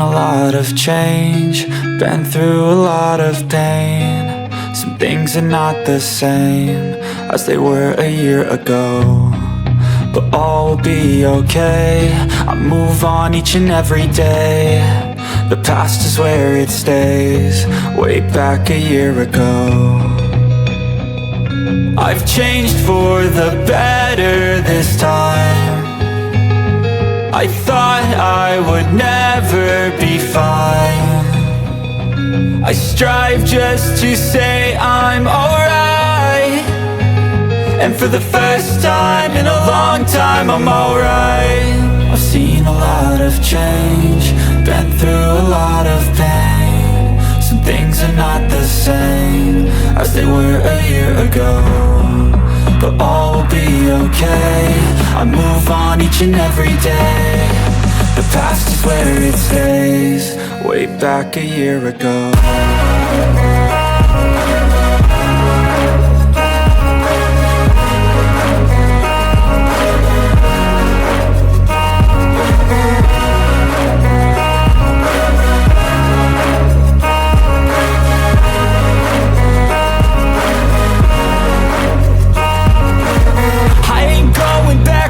a lot of change, been through a lot of pain. Some things are not the same as they were a year ago, but all will be okay. I move on each and every day. The past is where it stays, way back a year ago. I've changed for the better this time. I thought I would never be fine. I strive just to say I'm alright, and for the first time in a long time I'm alright. I've seen a lot of change, been through a lot of pain. Some things are not the same as they were a year ago, but all will be okay. I move on each and every day. The past is where it stays, way back a year ago.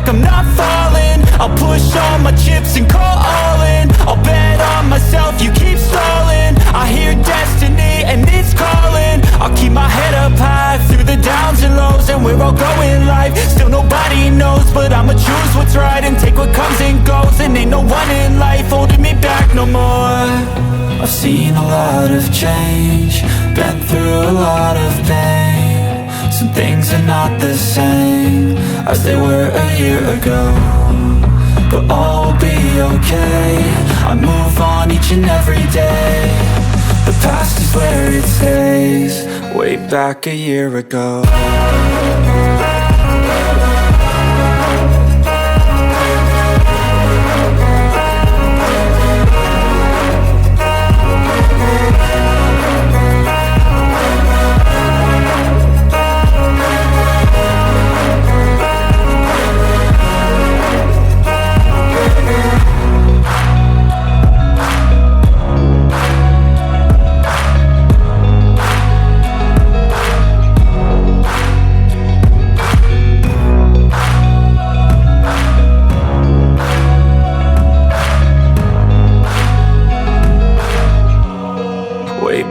I'm not falling, I'll push all my chips and call all in. I'll bet on myself, you keep stalling. I hear destiny and it's calling. I'll keep my head up high through the downs and lows, and we're all going life. Still nobody knows, but I'ma choose what's right and take what comes and goes. And ain't no one in life holding me back no more. I've seen a lot of change, been through a lot of pain. Some things are not the same as they were a year ago, but all will be okay. I move on each and every day. The past is where it stays, way back a year ago.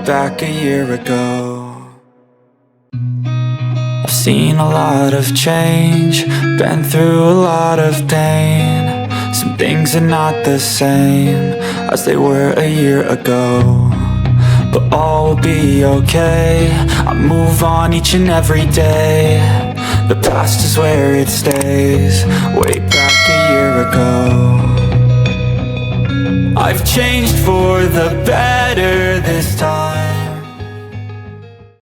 Back a year ago. I've seen a lot of change, been through a lot of pain. Some things are not the same as they were a year ago, but all will be okay. I move on each and every day. The past is where it stays, way back a year ago. I've changed for the better this time.